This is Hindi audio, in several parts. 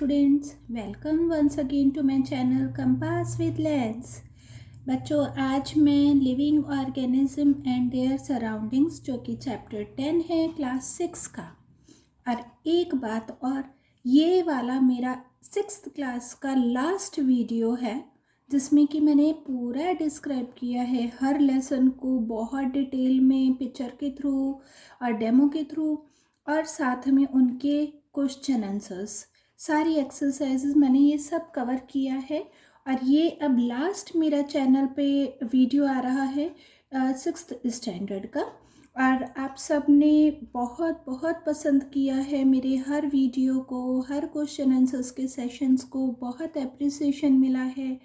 Students, welcome once again to my channel compass with lens. बच्चों, आज मैं living organism and their surroundings जो कि चैप्टर 10 है क्लास 6 का। और एक बात और, ये वाला मेरा 6th क्लास का लास्ट वीडियो है जिसमें कि मैंने पूरा डिस्क्राइब किया है हर लेसन को बहुत डिटेल में पिक्चर के थ्रू और डेमो के थ्रू, और साथ में उनके क्वेश्चन आंसर्स, सारी एक्सरसाइजेज मैंने ये सब कवर किया है। और ये अब लास्ट मेरा चैनल पे वीडियो आ रहा है 6th स्टैंडर्ड का। और आप सब ने बहुत बहुत पसंद किया है मेरे हर वीडियो को, हर क्वेश्चन आंसर्स के सेशंस को बहुत अप्रिसिएशन मिला है।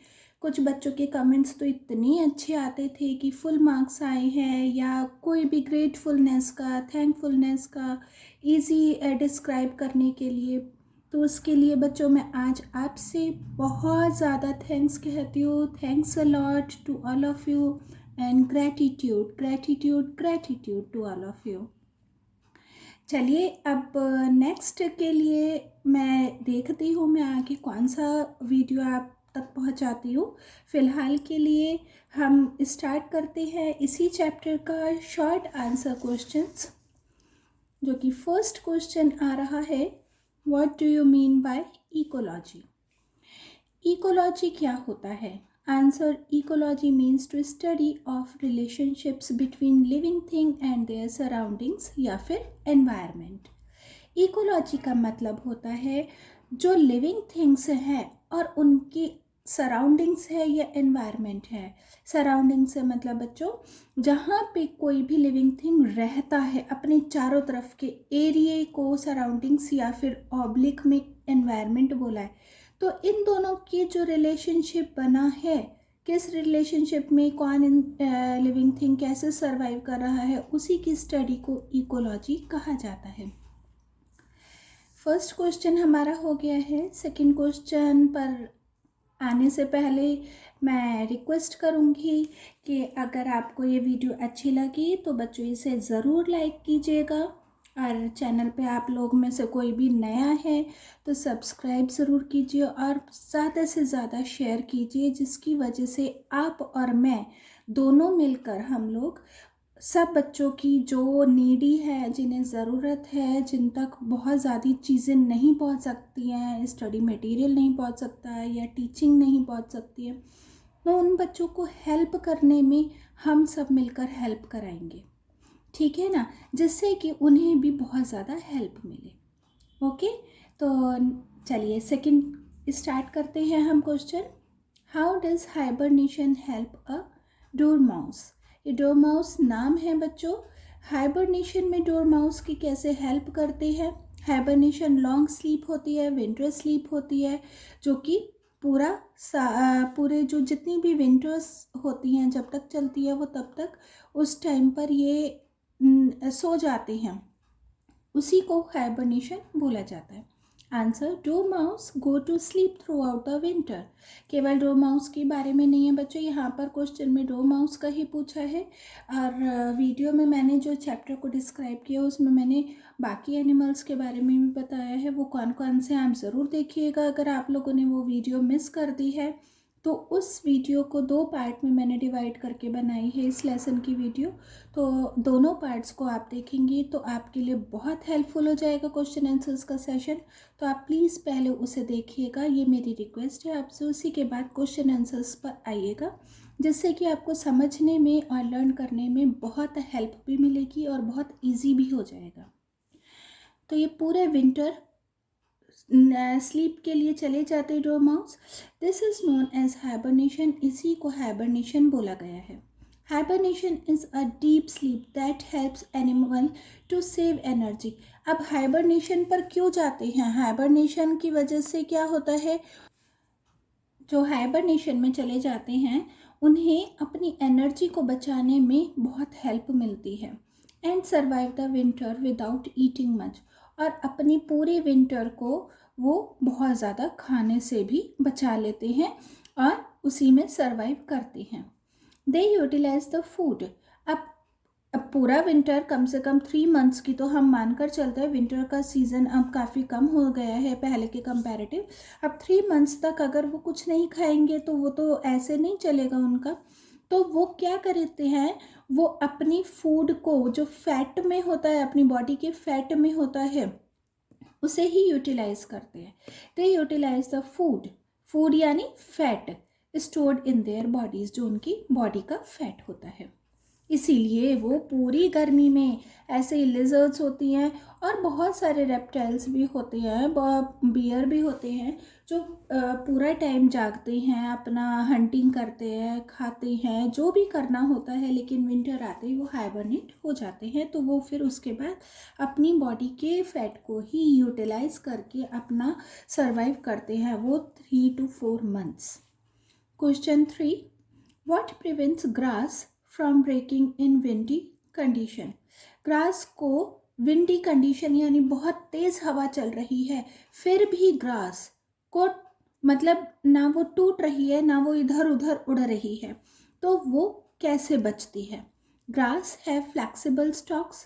कुछ बच्चों के कमेंट्स तो इतने अच्छे आते थे कि फुल मार्क्स आए हैं, या कोई भी ग्रेटफुलनेस का, थैंकफुलनेस का इजी डिस्क्राइब करने के लिए। तो उसके लिए बच्चों मैं आज आपसे बहुत ज़्यादा थैंक्स कहती हूँ। Thanks a lot to all of you and gratitude gratitude gratitude to all of you. चलिए अब नेक्स्ट के लिए मैं देखती हूँ मैं आगे कौन सा वीडियो आप तक पहुँचाती हूँ। फ़िलहाल के लिए हम स्टार्ट करते हैं इसी चैप्टर का शॉर्ट आंसर क्वेश्चंस, जो कि फर्स्ट क्वेश्चन आ रहा है, what do you mean by ecology. Ecology क्या होता है? Answer, ecology means to study of relationships between living thing and their surroundings या फिर एनवायरनमेंट। इकोलॉजी का मतलब होता है जो लिविंग थिंग्स हैं और उनकी सराउंडिंग्स है या एनवायरनमेंट है। सराउंडिंग से मतलब बच्चों जहाँ पे कोई भी लिविंग थिंग रहता है, अपने चारों तरफ के एरिए को सराउंडिंग्स या फिर ऑब्लिक में एनवायरनमेंट बोला है। तो इन दोनों की जो रिलेशनशिप बना है, किस रिलेशनशिप में कौन लिविंग थिंग कैसे सरवाइव कर रहा है, उसी की स्टडी को इकोलॉजी कहा जाता है। फर्स्ट क्वेश्चन हमारा हो गया है। सेकंड क्वेश्चन पर आने से पहले मैं रिक्वेस्ट करूँगी कि अगर आपको ये वीडियो अच्छी लगी तो बच्चों इसे ज़रूर लाइक कीजिएगा, और चैनल पे आप लोग में से कोई भी नया है तो सब्सक्राइब ज़रूर कीजिए और ज़्यादा से ज़्यादा शेयर कीजिए, जिसकी वजह से आप और मैं दोनों मिलकर हम लोग सब बच्चों की जो नीडी है, जिन्हें ज़रूरत है, जिन तक बहुत ज़्यादा चीज़ें नहीं पहुंच सकती हैं, स्टडी मटेरियल नहीं पहुंच सकता है या टीचिंग नहीं पहुंच सकती है, तो उन बच्चों को हेल्प करने में हम सब मिलकर हेल्प कराएंगे, ठीक है ना, जिससे कि उन्हें भी बहुत ज़्यादा हेल्प मिले। ओके, तो चलिए सेकंड स्टार्ट करते हैं हम question. How does hibernation help a dormouse. ये डोरमाउस नाम है बच्चों। हाइबरनेशन में डोरमाउस की कैसे हेल्प करते हैं? हाइबरनेशन लॉन्ग स्लीप होती है, विंटर स्लीप होती है, जो कि पूरे जो जितनी भी विंटर्स होती हैं जब तक चलती है वो तब तक उस टाइम पर ये सो जाते हैं, उसी को हाइबरनेशन बोला जाता है। Answer, dormouse go to sleep throughout the winter. केवल डोरमाउस के बारे में नहीं है बच्चों, यहाँ पर क्वेश्चन में डोरमाउस का ही पूछा है, और वीडियो में मैंने जो चैप्टर को डिस्क्राइब किया उसमें मैंने बाकी एनिमल्स के बारे में भी बताया है। वो कौन कौन से आप ज़रूर देखिएगा अगर आप लोगों ने वो वीडियो मिस कर दी है। तो उस वीडियो को 2 पार्ट में मैंने डिवाइड करके बनाई है इस लेसन की वीडियो, तो दोनों पार्ट्स को आप देखेंगे तो आपके लिए बहुत हेल्पफुल हो जाएगा क्वेश्चन आंसर्स का सेशन। तो आप प्लीज़ पहले उसे देखिएगा, ये मेरी रिक्वेस्ट है आपसे। उसी के बाद क्वेश्चन आंसर्स पर आइएगा, जिससे कि आपको समझने में और लर्न करने में बहुत हेल्प भी मिलेगी और बहुत ईजी भी हो जाएगा। तो ये पूरे विंटर स्लीप के लिए चले जाते dormouse. This is known as hibernation, इसी को हाइबरनेशन बोला गया है। Hibernation is a deep sleep that helps animal to save energy. अब हाइबरनेशन पर क्यों जाते हैं? हाइबरनेशन की वजह से क्या होता है, जो हाइबरनेशन में चले जाते हैं उन्हें अपनी एनर्जी को बचाने में बहुत हेल्प मिलती है। And survive the winter without eating much, और अपनी पूरे विंटर को वो बहुत ज़्यादा खाने से भी बचा लेते हैं और उसी में सर्वाइव करते हैं। They utilize the food. अब अब पूरा विंटर कम से कम 3 मंथ्स की तो हम मानकर चलते हैं, विंटर का सीज़न अब काफ़ी कम हो गया है पहले के कंपैरेटिव। अब 3 मंथ्स तक अगर वो कुछ नहीं खाएंगे तो वो तो ऐसे नहीं चलेगा उनका। तो वो क्या करते हैं, वो अपनी फूड को जो फैट में होता है, अपनी बॉडी के फैट में होता है, उसे ही यूटिलाइज करते हैं। They utilize the food, food यानी fat stored in their bodies, जो उनकी बॉडी का फैट होता है। इसीलिए वो पूरी गर्मी में ऐसे लिजर्ड्स होती हैं और बहुत सारे रेप्टाइल्स भी होते हैं, बियर भी होते हैं, जो पूरा टाइम जागते हैं, अपना हंटिंग करते हैं, खाते हैं, जो भी करना होता है, लेकिन विंटर आते ही वो हाइबरनेट हो जाते हैं। तो वो फिर उसके बाद अपनी बॉडी के फैट को ही यूटिलाइज करके अपना सर्वाइव करते हैं वो 3 to 4 months। Question 3, what prevents grass from breaking in windy condition. Grass को विंडी कंडीशन यानी बहुत तेज़ हवा चल रही है, फिर भी ग्रास को मतलब ना वो टूट रही है ना वो इधर उधर उड़ रही है, तो वो कैसे बचती है। ग्रास है फ्लैक्सिबल स्टॉक्स,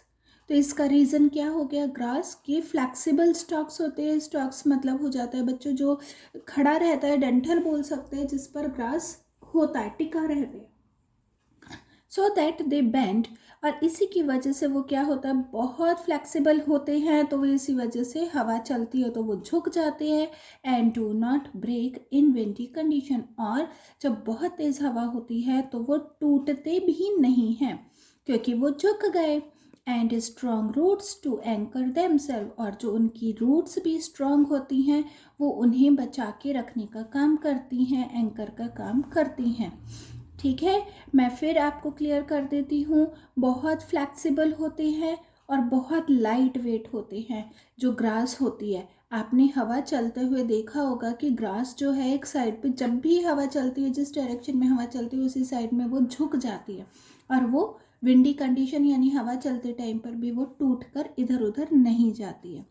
तो इसका रीज़न क्या हो गया, ग्रास के फ्लैक्सिबल स्टॉक्स होते हैं। स्टॉक्स मतलब हो जाता है बच्चों जो खड़ा रहता है, डंठल बोल सकते हैं, जिस पर ग्रास होता है, टिका रहते हैं, सो दैट दे बेंड। और इसी की वजह से वो क्या होता है, बहुत फ्लेक्सिबल होते हैं, तो वो इसी वजह से हवा चलती है तो वो झुक जाते हैं and do not break in windy condition. और जब बहुत तेज़ हवा होती है तो वो टूटते भी नहीं हैं क्योंकि वो झुक गए। And strong roots to anchor themselves, और जो उनकी रूट्स भी स्ट्रॉन्ग होती हैं वो उन्हें बचा के रखने का काम करती हैं, एंकर का काम करती हैं। ठीक है, मैं फिर आपको क्लियर कर देती हूँ। बहुत फ्लैक्सिबल होते हैं और बहुत लाइट वेट होते हैं जो ग्रास होती है। आपने हवा चलते हुए देखा होगा कि ग्रास जो है एक साइड पे, जब भी हवा चलती है, जिस डायरेक्शन में हवा चलती है उसी साइड में वो झुक जाती है, और वो विंडी कंडीशन यानी हवा चलते टाइम पर भी वो टूट कर इधर उधर नहीं जाती है,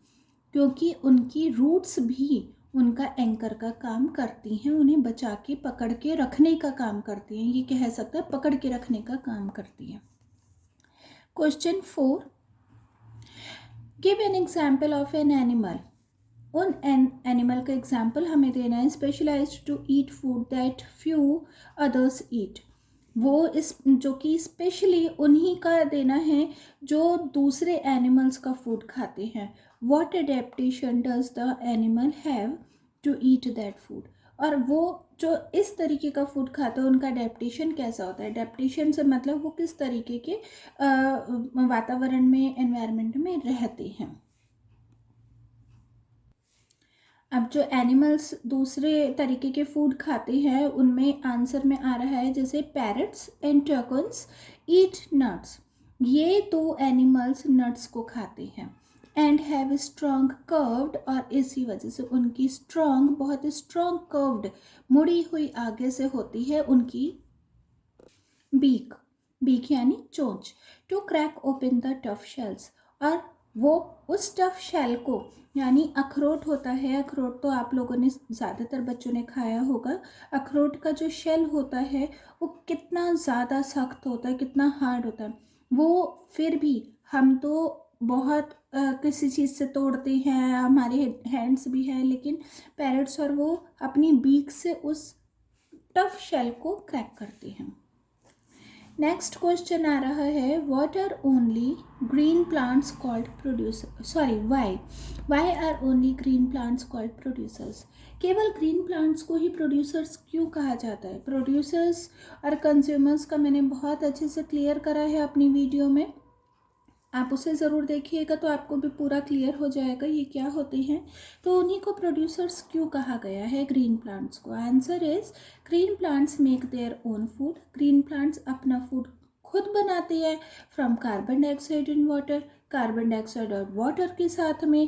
क्योंकि उनकी रूट्स भी उनका एंकर का काम करती हैं, उन्हें बचा के पकड़ के रखने का काम करती हैं, ये कह सकते हैं पकड़ के रखने का काम करती हैं। Question 4, give an example of an animal. उन एनिमल का एग्जाम्पल हमें देना है specialized to eat food that few others eat. वो इस जो कि स्पेशली उन्हीं का देना है जो दूसरे एनिमल्स का फूड खाते हैं। What adaptation does the animal have to eat that food. और वो जो इस तरीके का फूड खाता है उनका एडेप्टेशन कैसा होता है। एडेप्टेशन से मतलब वो किस तरीके के वातावरण में, एनवायरनमेंट में रहते हैं। अब जो एनिमल्स दूसरे तरीके के फूड खाते हैं उनमें आंसर में आ रहा है जैसे पैरट्स एंड टर्कन्स ईट नट्स। ये दो एनिमल्स नट्स को खाते हैं एंड हैव स्ट्रॉन्ग कर्व्ड, और इसी वजह से उनकी स्ट्रॉन्ग, बहुत स्ट्रॉन्ग कर्व्ड, मुड़ी हुई आगे से होती है उनकी बीक, बीक यानी चोंच, to crack open the tough shells. और वो उस टफ शेल को, यानी अखरोट होता है, अखरोट तो आप लोगों ने ज़्यादातर बच्चों ने खाया होगा। अखरोट का जो शेल होता है वो कितना ज़्यादा सख्त होता है, कितना हार्ड होता है। वो फिर भी हम तो बहुत किसी चीज़ से तोड़ते हैं, हमारे हैंड्स भी हैं, लेकिन पैरट्स और वो अपनी बीक से उस टफ शेल को क्रैक करते हैं। नेक्स्ट क्वेश्चन आ रहा है, what are only green plants called producer, sorry why are only green plants called producers. केवल ग्रीन प्लांट्स को ही प्रोड्यूसर्स क्यों कहा जाता है। प्रोड्यूसर्स और कंज्यूमर्स का मैंने बहुत अच्छे से क्लियर करा है अपनी वीडियो में, आप उसे ज़रूर देखिएगा तो आपको भी पूरा क्लियर हो जाएगा ये क्या होते हैं। तो उन्हीं को प्रोड्यूसर्स क्यों कहा गया है ग्रीन प्लांट्स को। Answer is, green plants make their own food. Green plants अपना फूड खुद बनाते हैं from carbon dioxide in water. Carbon dioxide और वाटर के साथ में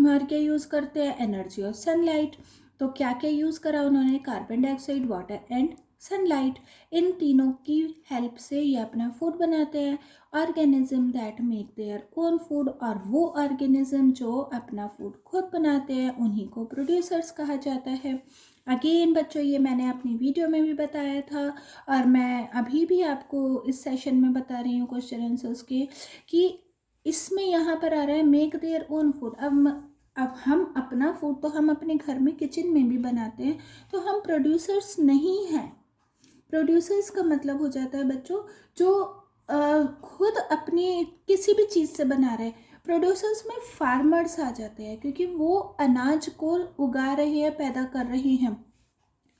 और क्या यूज़ करते हैं, एनर्जी ऑफ सनलाइट। तो क्या क्या यूज़ करा उन्होंने, carbon dioxide, water and sunlight. इन तीनों की हेल्प से ये अपना फूड बनाते हैं। Organism that make their own food, और वो ऑर्गेनिज्म जो अपना फूड खुद बनाते हैं उन्हीं को प्रोड्यूसर्स कहा जाता है। अगेन बच्चों ये मैंने अपनी वीडियो में भी बताया था और मैं अभी भी आपको इस सेशन में बता रही हूँ क्वेश्चन आंसर्स के, कि इसमें यहाँ पर आ रहा है मेक देयर ओन फूड। अब हम अपना फूड तो हम अपने घर में किचन में भी बनाते हैं, तो हम प्रोड्यूसर्स नहीं हैं। प्रोड्यूसर्स का मतलब हो जाता है बच्चों जो खुद अपनी किसी भी चीज़ से बना रहे हैं। प्रोड्यूसर्स में फार्मर्स आ जाते हैं, क्योंकि वो अनाज को उगा रहे हैं, पैदा कर रहे हैं।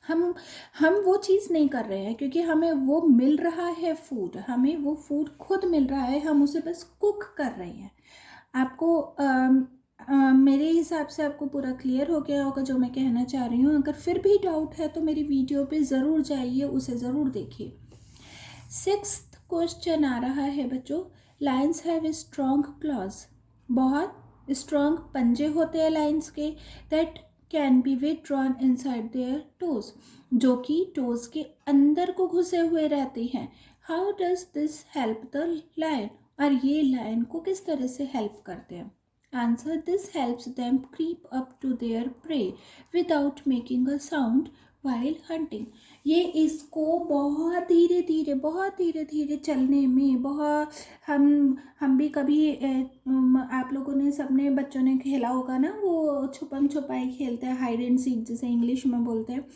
हम वो चीज़ नहीं कर रहे हैं, क्योंकि हमें वो मिल रहा है फूड, हमें वो फूड खुद मिल रहा है, हम उसे बस कुक कर रहे हैं। आपको मेरे हिसाब से आपको पूरा क्लियर हो गया होगा जो मैं कहना चाह रही हूँ। अगर फिर भी डाउट है तो मेरी वीडियो पे ज़रूर जाइए, उसे ज़रूर देखिए। 6th क्वेश्चन आ रहा है बच्चों, लायंस हैव स्ट्रॉन्ग क्लॉज। बहुत स्ट्रॉन्ग पंजे होते हैं लायंस के, that can be withdrawn inside their toes, जो कि टोज के अंदर को घुसे हुए रहते हैं। How does this help the lion, और ये लायन को किस तरह से हेल्प करते हैं? Answer, this helps them creep up to their prey without making a sound while hunting. ये इसको बहुत धीरे धीरे चलने में बहुत, हम भी कभी आप लोगों ने, सबने बच्चों ने खेला होगा ना, वो छुपम छुपाई खेलते हैं, हाइड एंड सीक जिसे इंग्लिश में बोलते हैं।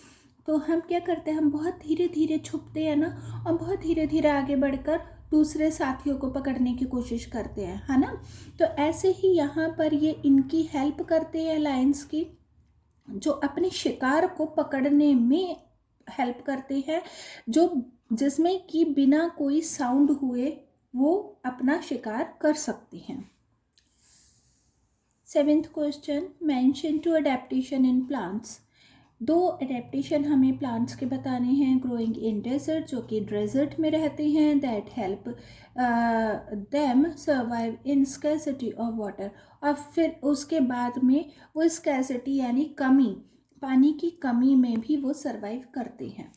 तो हम क्या करते हैं, हम बहुत धीरे धीरे छुपते हैं ना, और बहुत धीरे धीरे आगे बढ़कर दूसरे साथियों को पकड़ने की कोशिश करते हैं, है ना। तो ऐसे ही यहाँ पर ये इनकी हेल्प करते हैं लायंस की, जो अपने शिकार को पकड़ने में हेल्प करते हैं, जो जिसमें कि बिना कोई साउंड हुए वो अपना शिकार कर सकते हैं। 7th question, mention to adaptation in plants. 2 adaptation हमें प्लांट्स के बताने हैं। ग्रोइंग इन डेजर्ट, जो कि डेजर्ट में रहते हैं, that help them survive in scarcity of water. और फिर उसके बाद में वो स्कैर्सिटी यानी कमी, पानी की कमी में भी वो सर्वाइव करते हैं।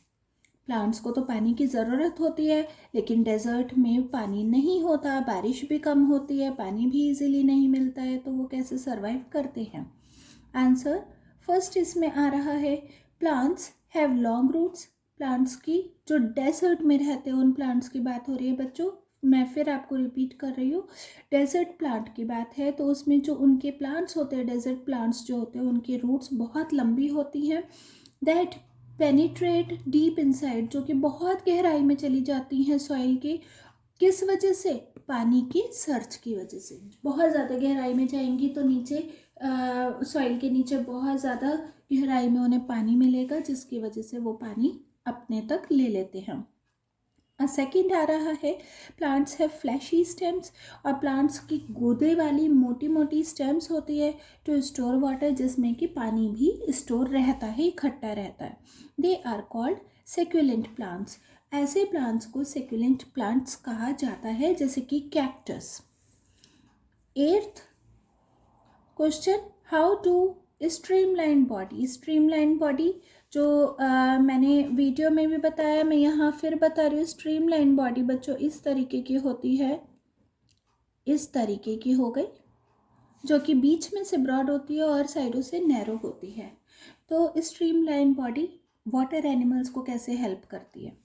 प्लांट्स को तो पानी की ज़रूरत होती है, लेकिन डेजर्ट में पानी नहीं होता, बारिश भी कम होती है, पानी भी इजीली नहीं मिलता है, तो वो कैसे सर्वाइव करते हैं? आंसर, फर्स्ट इसमें आ रहा है, plants have long roots. Plants की जो डेजर्ट में रहते हैं उन प्लांट्स की बात हो रही है बच्चों, मैं फिर आपको रिपीट कर रही हूँ। डेजर्ट प्लांट की बात है तो उसमें जो उनके प्लांट्स होते हैं, डेजर्ट प्लांट्स जो होते हैं, उनकी रूट्स बहुत लंबी होती हैं, दैट पेनिट्रेट डीप इनसाइड, जो कि बहुत गहराई में चली जाती हैं सॉइल के। किस वजह से? पानी की सर्च की वजह से। बहुत ज़्यादा गहराई में जाएंगी तो नीचे सॉइल के नीचे बहुत ज़्यादा गहराई में उन्हें पानी मिलेगा, जिसकी वजह से वो पानी अपने तक ले लेते हैं। सेकेंड आ रहा है, प्लांट्स हैव फ्लैशी स्टेम्स। और प्लांट्स की गूदे वाली मोटी मोटी स्टेम्स होती है टू स्टोर वाटर, जिसमें कि पानी भी स्टोर रहता है, इकट्ठा रहता है। They are called succulent plants. ऐसे प्लांट्स को सेक्युलेंट प्लांट्स कहा जाता है, जैसे कि cactus. 8th question, how to streamline body. Streamline body जो मैंने वीडियो में भी बताया, मैं यहाँ फिर बता रही हूँ। स्ट्रीमलाइन बॉडी बच्चों इस तरीके की होती है, इस तरीके की हो गई, जो कि बीच में से ब्रॉड होती है और साइडों से नैरो होती है। तो स्ट्रीमलाइन बॉडी वाटर एनिमल्स को कैसे हेल्प करती है?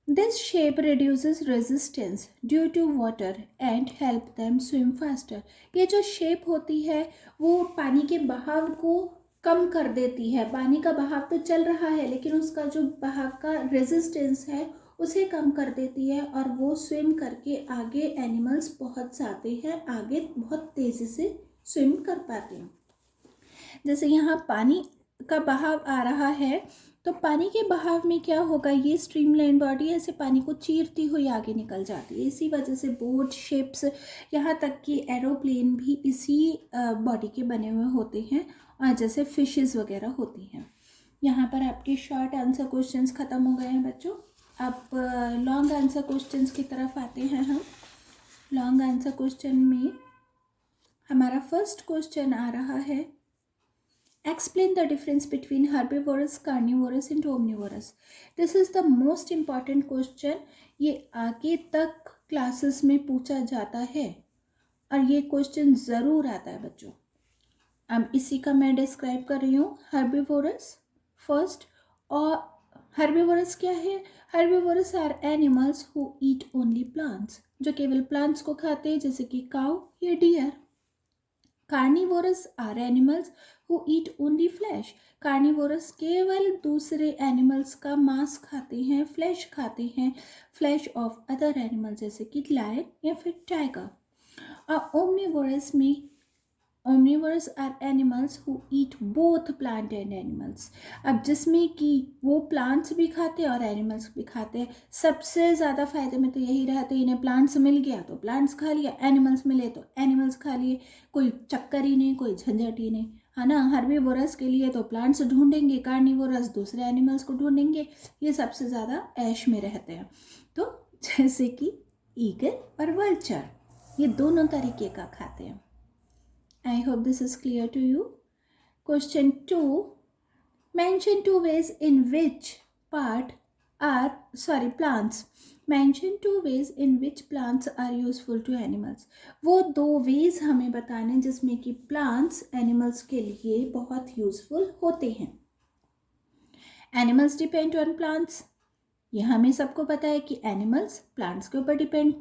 This shape reduces resistance due to water and help them swim faster. ये जो शेप होती है वो पानी के बहाव को कम कर देती है। पानी का बहाव तो चल रहा है, लेकिन उसका जो बहाव का रेजिस्टेंस है उसे कम कर देती है, और वो स्विम करके आगे एनिमल्स पहुंच जाते हैं, आगे बहुत तेज़ी से स्विम कर पाते हैं। जैसे यहाँ पानी का बहाव आ रहा है, तो पानी के बहाव में क्या होगा, ये स्ट्रीमलाइन बॉडी ऐसे पानी को चीरती हुई आगे निकल जाती है। इसी वजह से बोट, शिप्स, यहाँ तक कि एरोप्लेन भी इसी बॉडी के बने हुए होते हैं, और जैसे फिशेस वगैरह होती हैं। यहाँ पर आपके शॉर्ट आंसर क्वेश्चंस ख़त्म हो गए हैं बच्चों। अब लॉन्ग आंसर क्वेश्चंस की तरफ आते हैं हम। लॉन्ग आंसर क्वेश्चन में हमारा फर्स्ट क्वेश्चन आ रहा है, explain the difference between herbivorous, carnivorous and omnivorous. This is the most important question. ये आगे तक क्लासेस में पूछा जाता है और ये क्वेश्चन ज़रूर आता है बच्चों। अब इसी का मैं डिस्क्राइब कर रही हूँ। हर्बिवोरस फर्स्ट, और हर्बीवोरस क्या है? Herbivorous are animals who eat only plants, जो केवल प्लांट्स को खाते हैं, जैसे कि काउ या deer. Carnivorous are animals who eat only flesh, carnivorous केवल दूसरे एनिमल्स का मांस खाते हैं, फ्लैश खाते हैं, फ्लैश ऑफ अदर एनिमल, जैसे कि लायन या फिर टाइगर। और omnivorous are animals who eat both plant and animals. अब जिसमें कि वो प्लांट्स भी खाते हैं और एनिमल्स भी खाते हैं। सबसे ज़्यादा फायदे में तो यही रहते हैं, इन्हें प्लांट्स मिल गया तो प्लांट्स खा लिया, एनिमल्स मिले तो एनिमल्स खा लिए, कोई चक्कर ही नहीं, कोई झंझट ही नहीं, है ना। हर्बीवोरस के लिए तो प्लांट्स ढूंढेंगे, कार्निवोरस दूसरे एनिमल्स को ढूंढेंगे, ये सबसे ज़्यादा ऐश में रहते हैं। तो जैसे कि ईगल और वल्चर, ये दोनों तरीके का खाते हैं। I hope this is clear to you. Question 2. Mention two ways in which plants. Mention two ways in which plants are useful to animals. वो दो ways हमें बताने जिसमें कि plants animals के लिए बहुत useful होते हैं. Animals depend on plants. ये हमें सबको पता है कि एनिमल्स प्लांट्स के ऊपर डिपेंड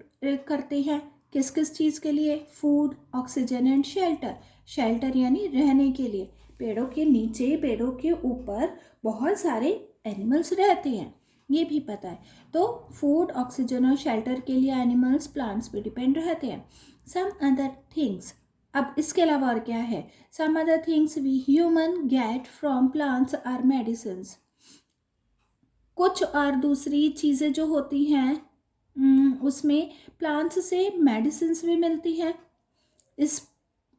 करते हैं। किस किस चीज़ के लिए? Food, oxygen and shelter. Shelter यानी रहने के लिए। पेड़ों के नीचे, पेड़ों के ऊपर बहुत सारे एनिमल्स रहते हैं, ये भी पता है। तो फूड, ऑक्सीजन और शेल्टर के लिए एनिमल्स प्लांट्स पे डिपेंड रहते हैं। सम अदर थिंग्स, अब इसके अलावा और क्या है? Some other things we human get from plants are medicines. कुछ और दूसरी चीज़ें जो होती हैं उसमें प्लांट्स से मेडिसिन्स भी मिलती हैं,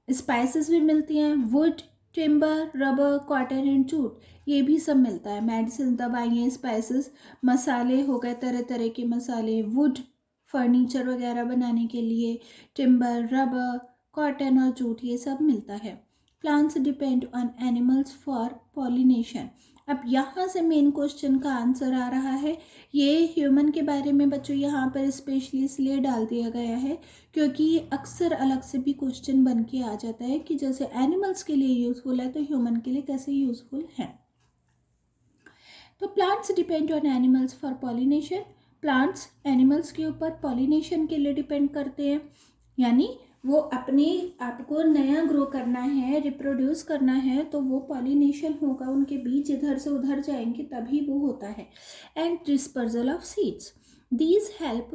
स्पाइसेस भी मिलती हैं। Would, timber, rubber, cotton and jute, ये भी सब मिलता है। मेडिसिन, दवाइयाँ, स्पाइसेस, मसाले हो गए, तरह तरह के मसाले, वुड फर्नीचर वगैरह बनाने के लिए, टिम्बर, रबर, कॉटन और जूट, ये सब मिलता है। Plants depend on animals for pollination. अब यहाँ से मेन क्वेश्चन का आंसर आ रहा है। ये ह्यूमन के बारे में बच्चों यहाँ पर स्पेशली इसलिए डाल दिया गया है क्योंकि ये अक्सर अलग से भी क्वेश्चन बन के आ जाता है कि जैसे एनिमल्स के लिए यूज़फुल है तो ह्यूमन के लिए कैसे यूज़फुल है। तो plants depend on animals for pollination. Plants animals के ऊपर पॉलिनेशन के लिए डिपेंड करते हैं, यानी वो अपने आप को नया ग्रो करना है, रिप्रोड्यूस करना है, तो वो पॉलिनेशन होगा, उनके बीज इधर से उधर जाएंगे तभी वो होता है। And dispersal of seeds, these help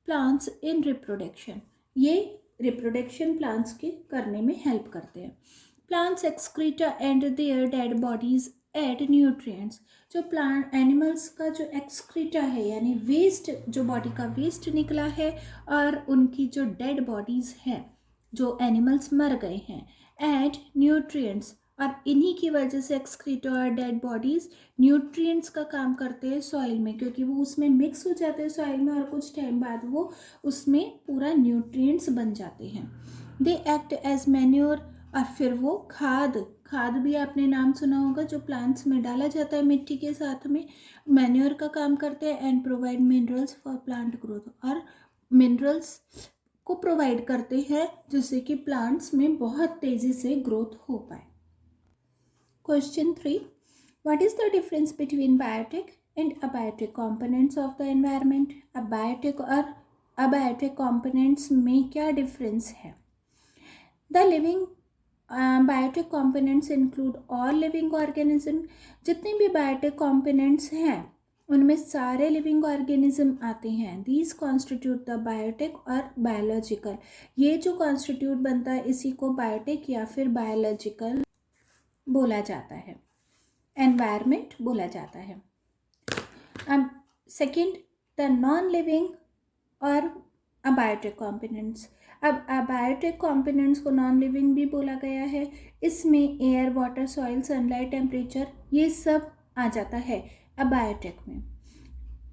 plants in reproduction, ये रिप्रोडक्शन प्लांट्स के करने में हेल्प करते हैं। Plants excreta and their dead bodies add nutrients, जो प्लांट एनिमल्स का जो एक्सक्रीटा है यानी वेस्ट, जो बॉडी का वेस्ट निकला है और उनकी जो डेड बॉडीज़ हैं, जो एनिमल्स मर गए हैं, एड न्यूट्रिएंट्स, और इन्हीं की वजह से एक्सक्रीटा और डेड बॉडीज़ न्यूट्रिएंट्स का काम करते हैं सॉइल में, क्योंकि वो उसमें मिक्स हो जाते हैं सॉइल में और कुछ टाइम बाद वो उसमें पूरा न्यूट्रिएंट्स बन जाते हैं। दे एक्ट एज मैन्योर, और फिर वो खाद भी आपने नाम सुना होगा, जो प्लांट्स में डाला जाता है मिट्टी के साथ में, मैन्योर का काम करते हैं। And provide minerals for plant growth, और मिनरल्स को प्रोवाइड करते हैं जिससे कि प्लांट्स में बहुत तेज़ी से ग्रोथ हो पाए। Question 3, what is the difference between biotic and abiotic components of the environment? अब बायोटिक और अबायोटिक कंपोनेंट्स में क्या डिफरेंस है? The living biotic components include all living organism, जितने भी बायोटिक कंपोनेंट्स हैं उनमें सारे लिविंग ऑर्गेनिज्म आते हैं। दीज कॉन्स्टिट्यूट द बायोटिक और बायोलॉजिकल, ये जो कॉन्स्टिट्यूट बनता है इसी को बायोटिक या फिर बायोलॉजिकल बोला जाता है, एनवायरनमेंट बोला जाता है। अब सेकेंड, द नॉन लिविंग और अबायोटिक कंपोनेंट्स। अब अबायोटिक कंपोनेंट्स को नॉन लिविंग भी बोला गया है, इसमें air, water, soil, sunlight, temperature, ये सब आ जाता है अबायोटिक में।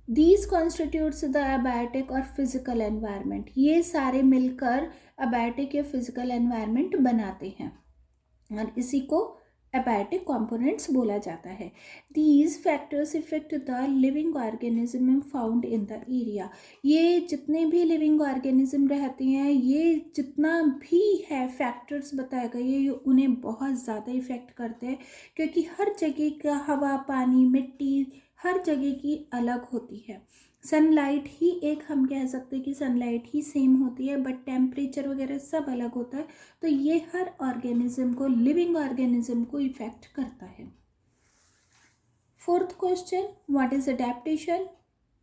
दीज कॉन्स्टिट्यूट्स द अबायोटिक और फिजिकल एनवायरनमेंट, ये सारे मिलकर अबायोटिक या फिजिकल एनवायरनमेंट बनाते हैं और इसी को एबायोटिक कंपोनेंट्स बोला जाता है। These factors effect the living organism found in the area. ये जितने भी लिविंग ऑर्गेनिज्म रहते हैं, ये जितना भी है फैक्टर्स बताए गए, ये उन्हें बहुत ज़्यादा इफेक्ट करते हैं, क्योंकि हर जगह का हवा, पानी, मिट्टी हर जगह की अलग होती है। सनलाइट ही एक, हम कह सकते हैं कि सनलाइट ही सेम होती है, बट टेम्परेचर वगैरह सब अलग होता है। तो ये हर ऑर्गेनिज्म को, लिविंग ऑर्गेनिज्म को इफेक्ट करता है। Fourth question, what is adaptation,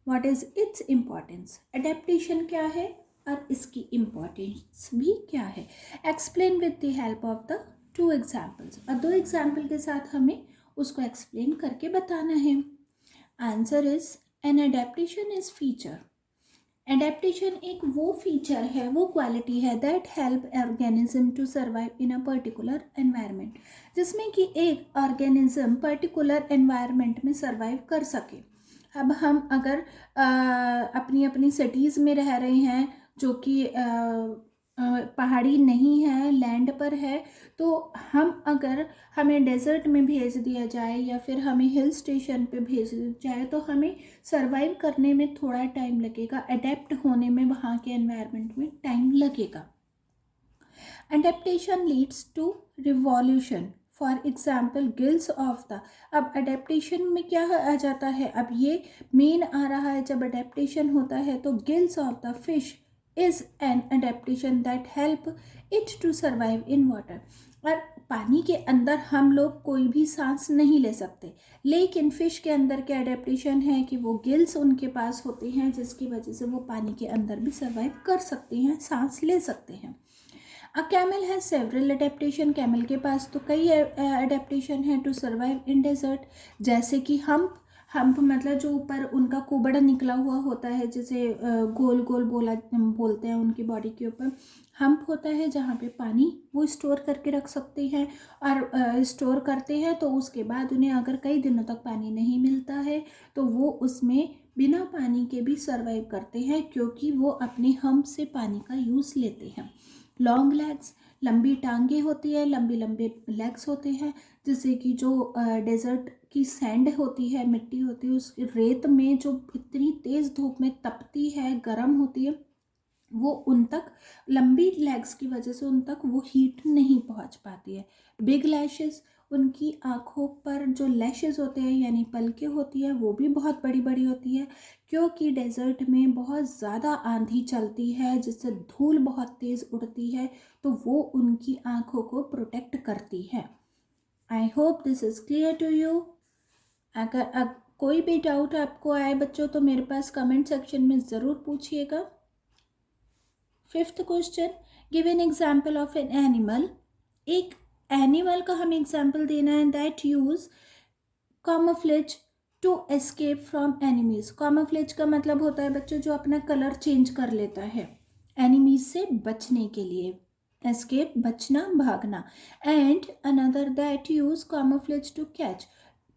what is it's importance. Adaptation क्या है और इसकी इम्पॉर्टेंस भी क्या है। Explain with the help of the 2 examples. और 2 एग्जाम्पल के साथ हमें उसको एक्सप्लेन करके बताना है। Answer is, an adaptation is feature. Adaptation एक वो फीचर है, वो क्वालिटी है that help organism to survive in a particular environment, जिसमें कि एक ऑर्गेनिज्म पर्टिकुलर एनवायरनमेंट में सर्वाइव कर सके। अब हम अगर अपनी अपनी सिटीज़ में रह रहे हैं, जो कि पहाड़ी नहीं है, लैंड पर है, तो हम अगर हमें डेजर्ट में भेज दिया जाए या फिर हमें हिल स्टेशन पे भेज दिया जाए, तो हमें सर्वाइव करने में थोड़ा टाइम लगेगा, अडेप्ट होने में वहाँ के एनवायरनमेंट में टाइम लगेगा। Adaptation leads to revolution, for example gills of the. अब अडेप्टेशन में क्या आ जाता है, अब ये मेन आ रहा है, जब अडेप्टेशन होता है तो gills of the fish is an adaptation that help it to survive in water. और पानी के अंदर हम लोग कोई भी सांस नहीं ले सकते, लेकिन फिश के अंदर क्या अडेप्टेशन है कि वो गिल्स उनके पास होते हैं, जिसकी वजह से वो पानी के अंदर भी सर्वाइव कर सकते हैं, सांस ले सकते हैं। अ कैमल है सेवरल अडेप्टेशन। कैमल के पास तो कई अडेप्टेशन है टू सर्वाइव इन डेजर्ट, जैसे कि हम्प मतलब जो ऊपर उनका कुबड़ा निकला हुआ होता है, जिसे गोल गोल बोलते हैं, उनकी बॉडी के ऊपर हम्प होता है, जहाँ पे पानी वो स्टोर करके रख सकते हैं। और स्टोर करते हैं तो उसके बाद उन्हें अगर कई दिनों तक पानी नहीं मिलता है, तो वो उसमें बिना पानी के भी सर्वाइव करते हैं, क्योंकि वो अपने हम्प से पानी का यूज़ लेते हैं। लॉन्ग लेग्स, लंबी टांगे होती है, लंबे लंबे लेग्स होते हैं, जैसे कि जो डेजर्ट की सैंड होती है, मिट्टी होती है, उस रेत में जो इतनी तेज़ धूप में तपती है, गर्म होती है, वो उन तक लंबी लेग्स की वजह से उन तक वो हीट नहीं पहुंच पाती है। बिग लैशेस, उनकी आँखों पर जो लैशेस होते हैं यानी पलकें होती है, वो भी बहुत बड़ी बड़ी होती है, क्योंकि डेजर्ट में बहुत ज़्यादा आंधी चलती है, जिससे धूल बहुत तेज़ उड़ती है, तो वो उनकी आँखों को प्रोटेक्ट करती है। I hope this is clear to you. अगर कोई भी डाउट आपको आए बच्चों, तो मेरे पास कमेंट सेक्शन में ज़रूर पूछिएगा। Fifth question, give an example of an animal. एक एनिमल का हमें एग्जाम्पल देना है that use camouflage to escape from enemies. Camouflage का मतलब होता है बच्चों जो अपना कलर चेंज कर लेता है एनिमीज से बचने के लिए। एस्केप बचना, भागना। And another that use camouflage to catch.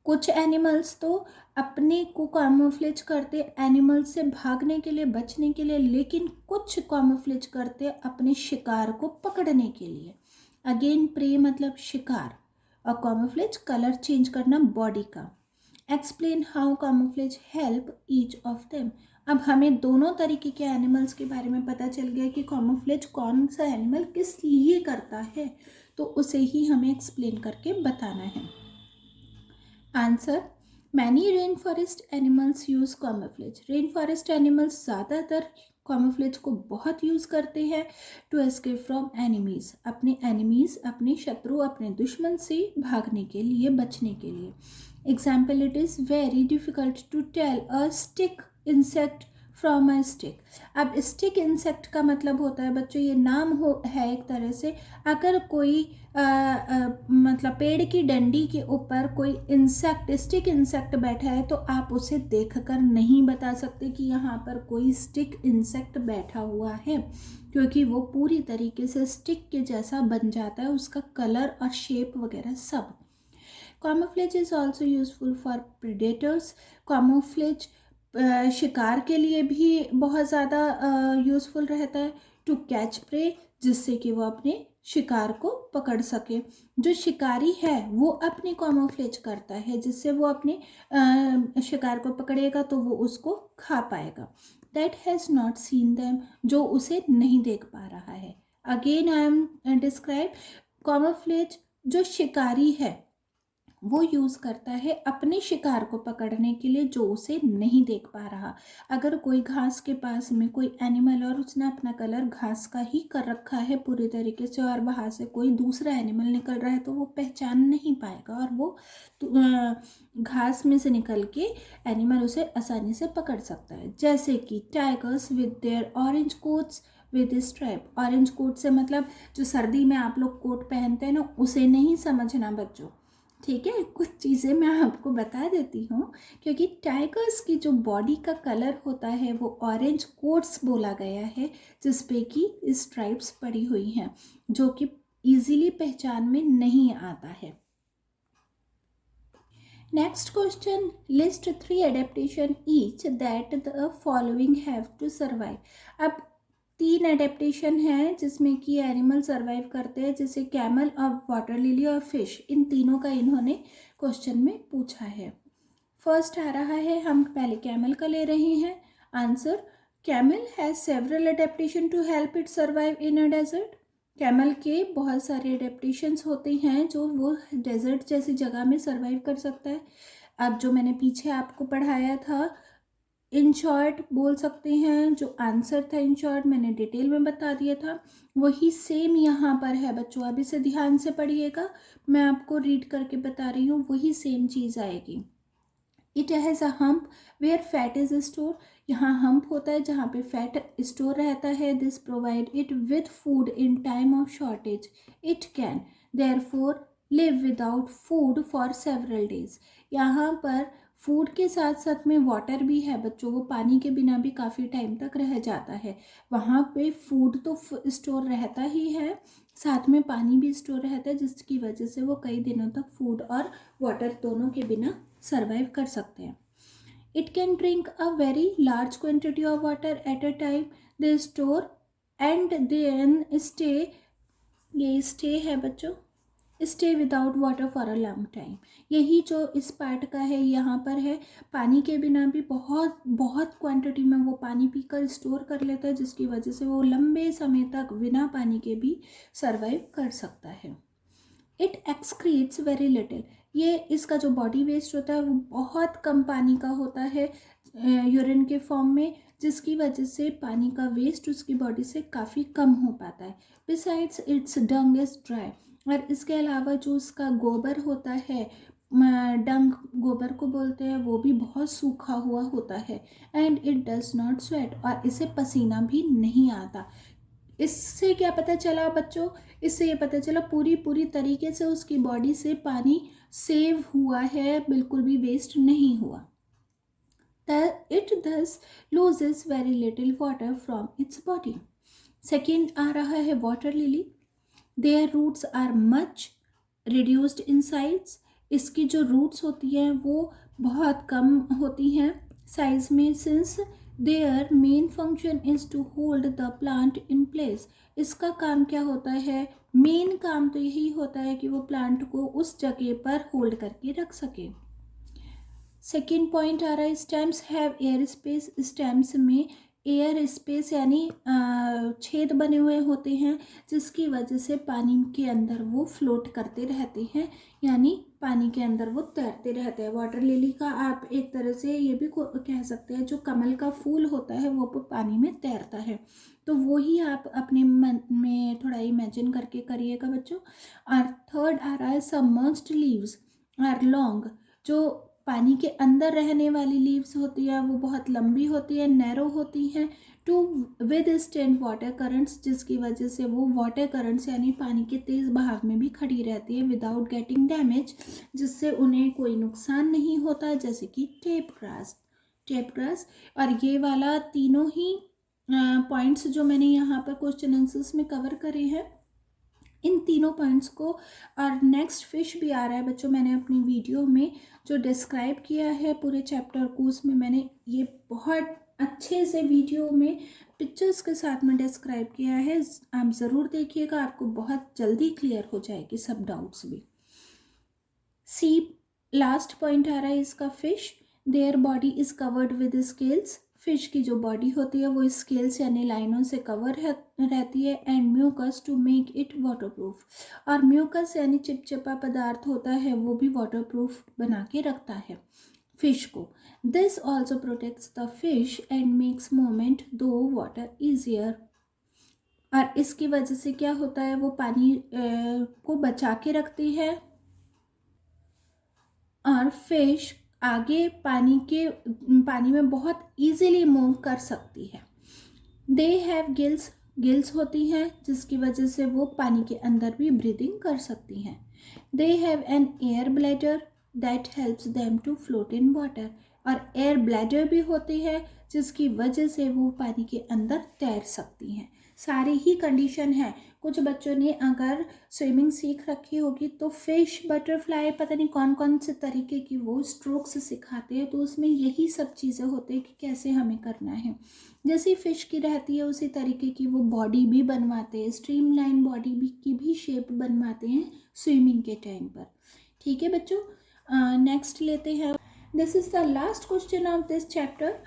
कुछ एनिमल्स तो अपने को कैमोफ्लेज करते एनिमल्स से भागने के लिए, बचने के लिए, लेकिन कुछ कैमोफ्लेज करते अपने शिकार को पकड़ने के लिए। अगेन प्रे मतलब शिकार, और कैमोफ्लेज कलर चेंज करना बॉडी का। Explain how camouflage help each of them. अब हमें दोनों तरीके के एनिमल्स के बारे में पता चल गया कि कैमोफ्लेज कौन सा एनिमल किस लिए करता है, तो उसे ही हमें एक्सप्लेन करके बताना है। Answer, many rain forest animals use camouflage. Rain forest animals ज़्यादातर कैमोफ्लेज को बहुत यूज़ करते हैं टू एस्केप फ्रॉम एनिमीज, अपने शत्रु, अपने दुश्मन से भागने के लिए, बचने के लिए। Example, it is very difficult to tell a stick insect from a stick. अब स्टिक इंसेक्ट का मतलब होता है बच्चों, ये नाम है एक तरह से, अगर कोई मतलब पेड़ की डंडी के ऊपर कोई इंसेक्ट, स्टिक इंसेक्ट बैठा है, तो आप उसे देखकर नहीं बता सकते कि यहाँ पर कोई स्टिक इंसेक्ट बैठा हुआ है, क्योंकि वो पूरी तरीके से स्टिक के जैसा बन जाता है, उसका कलर और शेप वगैरह सब। Camouflage is also useful for predators. Camouflage शिकार के लिए भी बहुत ज़्यादा यूज़फुल रहता है। टू कैच प्रे, जिससे कि वो अपने शिकार को पकड़ सके। जो शिकारी है वो अपनी कैमोफ्लेज करता है, जिससे वो अपने शिकार को पकड़ेगा तो वो उसको खा पाएगा। That has not seen them, जो उसे नहीं देख पा रहा है। Again I am describe camouflage. जो शिकारी है वो यूज़ करता है अपने शिकार को पकड़ने के लिए जो उसे नहीं देख पा रहा। अगर कोई घास के पास में कोई एनिमल और उसने अपना कलर घास का ही कर रखा है पूरी तरीके से, और वहाँ से कोई दूसरा एनिमल निकल रहा है तो वो पहचान नहीं पाएगा और वो घास में से निकल के एनिमल उसे आसानी से पकड़ सकता है। जैसे कि tigers with their orange coats with stripe. Orange coat से मतलब जो सर्दी में आप लोग कोट पहनते हैं ना, उसे नहीं समझना बच्चों, ठीक है। कुछ चीज़ें मैं आपको बता देती हूँ, क्योंकि टाइगर्स की जो बॉडी का कलर होता है वो ऑरेंज कोट्स बोला गया है, जिस पे कि स्ट्राइप्स पड़ी हुई हैं, जो कि इजीली पहचान में नहीं आता है। Next question, list 3 adaptation each that the following have to survive. अब 3 एडेप्टेशन है जिसमें कि एनिमल सर्वाइव करते हैं, जैसे कैमल और वाटर लिली और फिश। इन तीनों का इन्होंने क्वेश्चन में पूछा है। फर्स्ट आ रहा है, हम पहले कैमल का ले रहे हैं answer. Camel has several adaptation to help it survive in a desert. Camel के बहुत सारे एडेप्टेशंस होते हैं जो वो डेजर्ट जैसी जगह में सर्वाइव कर सकता है। अब जो मैंने पीछे आपको पढ़ाया था, इन शॉर्ट बोल सकते हैं, जो आंसर था इन शॉर्ट मैंने डिटेल में बता दिया था, वही सेम यहाँ पर है बच्चों। अब इसे ध्यान से पढ़िएगा, मैं आपको रीड करके बता रही हूँ, वही सेम चीज़ आएगी। It has a hump where fat is store. यहाँ हम्प होता है जहाँ पे फैट स्टोर रहता है। This provide it with food in time of shortage. It can therefore live without food for several days. यहाँ पर फूड के साथ साथ में वाटर भी है बच्चों, वो पानी के बिना भी काफ़ी टाइम तक रह जाता है। वहाँ पे फूड तो स्टोर रहता ही है, साथ में पानी भी स्टोर रहता है, जिसकी वजह से वो कई दिनों तक फूड और वाटर दोनों के बिना सर्वाइव कर सकते हैं। It can drink a very large quantity of water at a time. They store and then stay, ये स्टे है बच्चों, stay without water for a long time. यही जो इस पार्ट का है यहाँ पर है, पानी के बिना भी बहुत बहुत क्वांटिटी में वो पानी पीकर स्टोर कर लेता है, जिसकी वजह से वो लंबे समय तक बिना पानी के भी सर्वाइव कर सकता है। It excretes very little. ये इसका जो बॉडी वेस्ट होता है वो बहुत कम पानी का होता है यूरिन के फॉर्म में, जिसकी वजह से पानी का वेस्ट उसकी बॉडी से काफ़ी कम हो पाता है। Besides it's Dang is dry. और इसके अलावा जो उसका गोबर होता है, डंग गोबर को बोलते हैं, वो भी बहुत सूखा हुआ होता है। And it does not sweat, और इसे पसीना भी नहीं आता। इससे क्या पता चला बच्चों, इससे ये पता चला पूरी तरीके से उसकी बॉडी से पानी सेव हुआ है, बिल्कुल भी वेस्ट नहीं हुआ। It thus loses very little water from its body. Second आ रहा है water lily. Their roots are much reduced in size. इसकी जो रूट्स होती हैं वो बहुत कम होती हैं साइज में, since their main function is to hold the plant in place. इसका काम क्या होता है, मेन काम तो यही होता है कि वो प्लांट को उस जगह पर होल्ड करके रख सके। सेकेंड पॉइंट आ रहा है, stems have air space. Stems में एयर स्पेस यानी छेद बने हुए होते हैं, जिसकी वजह से पानी के अंदर वो फ्लोट करते रहते हैं, यानी पानी के अंदर वो तैरते रहते हैं। वाटर लिली का आप एक तरह से ये भी कह सकते हैं, जो कमल का फूल होता है वो पानी में तैरता है, तो वो ही आप अपने मन में थोड़ा इमेजिन करके करिएगा बच्चों। और थर्ड आ रहा है, सबमर्ज्ड लीव्स आर लॉन्ग। जो पानी के अंदर रहने वाली लीव्स होती है वो बहुत लंबी होती है, नैरो होती हैं, to withstand water currents, जिसकी वजह से वो वाटर करंट्स यानी पानी के तेज़ बहाव में भी खड़ी रहती है विदाउट गेटिंग डैमेज, जिससे उन्हें कोई नुकसान नहीं होता, जैसे कि टेप ग्रास। और ये वाला तीनों ही पॉइंट्स जो मैंने यहाँ पर क्वेश्चन आंसर्स में कवर करे हैं, इन तीनों पॉइंट्स को, और नेक्स्ट फिश भी आ रहा है बच्चों, मैंने अपनी वीडियो में जो डिस्क्राइब किया है पूरे चैप्टर को, उसमें मैंने ये बहुत अच्छे से वीडियो में पिक्चर्स के साथ में डिस्क्राइब किया है, आप ज़रूर देखिएगा, आपको बहुत जल्दी क्लियर हो जाएगी सब डाउट्स भी। सी लास्ट पॉइंट आ रहा है इसका, fish their body is covered with scales. Fish की जो बॉडी होती है वो स्केल्स यानी लाइनों से कवर रहती है, and mucus to make it waterproof. और म्यूकस यानी चिपचिपा पदार्थ होता है वो भी वाटरप्रूफ बना के रखता है फिश को। This also protects the fish and makes movement दो वाटर ईजियर। और इसकी वजह से क्या होता है, वो पानी को बचा के रखती है और फिश आगे पानी में बहुत इजीली मूव कर सकती है। दे हैव गिल्स, गिल्स होती हैं जिसकी वजह से वो पानी के अंदर भी ब्रीदिंग कर सकती हैं। They have an air bladder that helps them to float in water. और एयर ब्लैडर भी होती है जिसकी वजह से वो पानी के अंदर तैर सकती हैं। सारी ही कंडीशन है। कुछ बच्चों ने अगर स्विमिंग सीख रखी होगी तो फिश, बटरफ्लाई, पता नहीं कौन कौन से तरीके की वो स्ट्रोक्स सिखाते हैं, तो उसमें यही सब चीज़ें होती है कि कैसे हमें करना है। जैसी फिश की रहती है उसी तरीके की वो बॉडी भी बनवाते हैं, स्ट्रीमलाइन बॉडी भी की भी शेप बनवाते हैं स्विमिंग के टाइम पर। ठीक है बच्चों, नेक्स्ट लेते हैं। This is the last question of this chapter.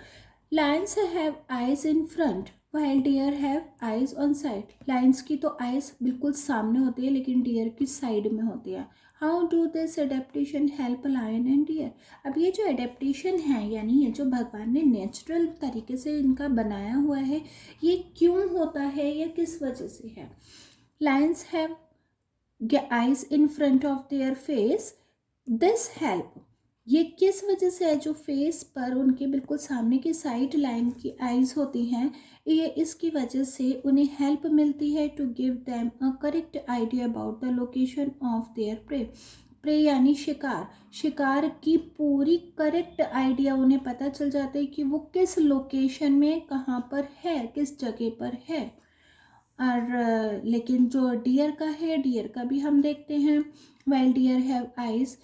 Lions have eyes in front while deer have eyes on side। Lions की तो आइज बिल्कुल सामने होती है लेकिन डियर की साइड में होती है। How do this adaptation help lion and deer. अब ये जो एडेप्टेशन है यानी ये जो भगवान ने नेचुरल तरीके से इनका बनाया हुआ है, ये क्यों होता है या किस वजह से है। Lions have eyes in front of their face, this help, ये किस वजह से है, जो फेस पर उनके बिल्कुल सामने की साइड लाइन की आइज होती हैं, ये इसकी वजह से उन्हें हेल्प मिलती है to give them a correct idea about the location of their prey. Prey यानी शिकार, शिकार की पूरी करेक्ट आइडिया उन्हें पता चल जाता है कि वो किस लोकेशन में कहाँ पर है, किस जगह पर है। और लेकिन जो डियर का है, डियर का भी हम देखते हैं, while deer have eyes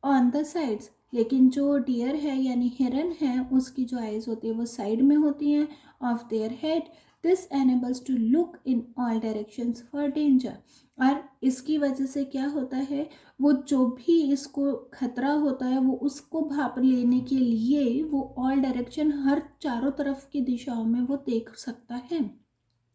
on the sides, लेकिन जो डियर है यानी हिरन है उसकी जो आइज होती है वो साइड में होती हैं of their head. This enables to look in all directions for danger. और इसकी वजह से क्या होता है, वो जो भी इसको खतरा होता है वो उसको भाप लेने के लिए वो ऑल डायरेक्शन, हर चारों तरफ की दिशाओं में वो देख सकता है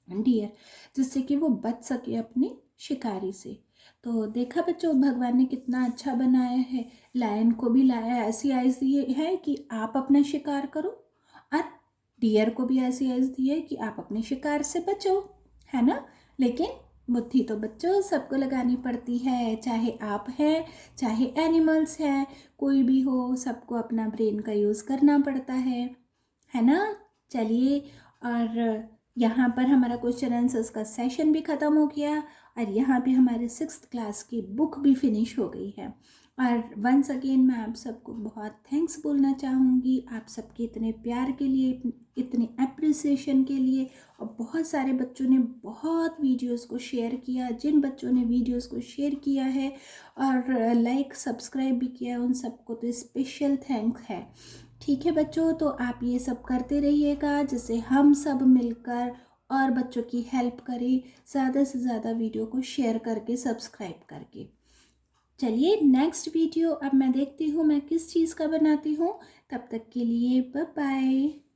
डियर, जिससे कि वो बच सके अपने शिकारी से। तो देखा बच्चों, भगवान ने कितना अच्छा बनाया है। लायन को भी लाया ऐसी आइज दी है कि आप अपना शिकार करो, और डियर को भी ऐसी आइज दी है कि आप अपने शिकार से बचो, है ना। लेकिन बुद्धि तो बच्चों सबको लगानी पड़ती है, चाहे आप हैं चाहे एनिमल्स हैं, कोई भी हो, सबको अपना ब्रेन का यूज़ करना पड़ता है ना। चलिए, और यहाँ पर हमारा क्वेश्चन आंसर्स का सेशन भी ख़त्म हो गया, और यहाँ पे हमारे 6th क्लास की बुक भी फिनिश हो गई है। और वंस अगेन मैं आप सबको बहुत थैंक्स बोलना चाहूँगी, आप सबके इतने प्यार के लिए, इतने अप्रिसिएशन के लिए। और बहुत सारे बच्चों ने बहुत वीडियोस को शेयर किया, जिन बच्चों ने वीडियोस को शेयर किया है और लाइक सब्सक्राइब भी किया, उन सबको तो स्पेशल थैंक्स है। ठीक है बच्चों, तो आप ये सब करते रहिएगा जिससे हम सब मिलकर और बच्चों की हेल्प करें, ज़्यादा से ज़्यादा वीडियो को शेयर करके, सब्सक्राइब करके। चलिए नेक्स्ट वीडियो अब मैं देखती हूँ मैं किस चीज़ का बनाती हूँ। तब तक के लिए बाय बाय।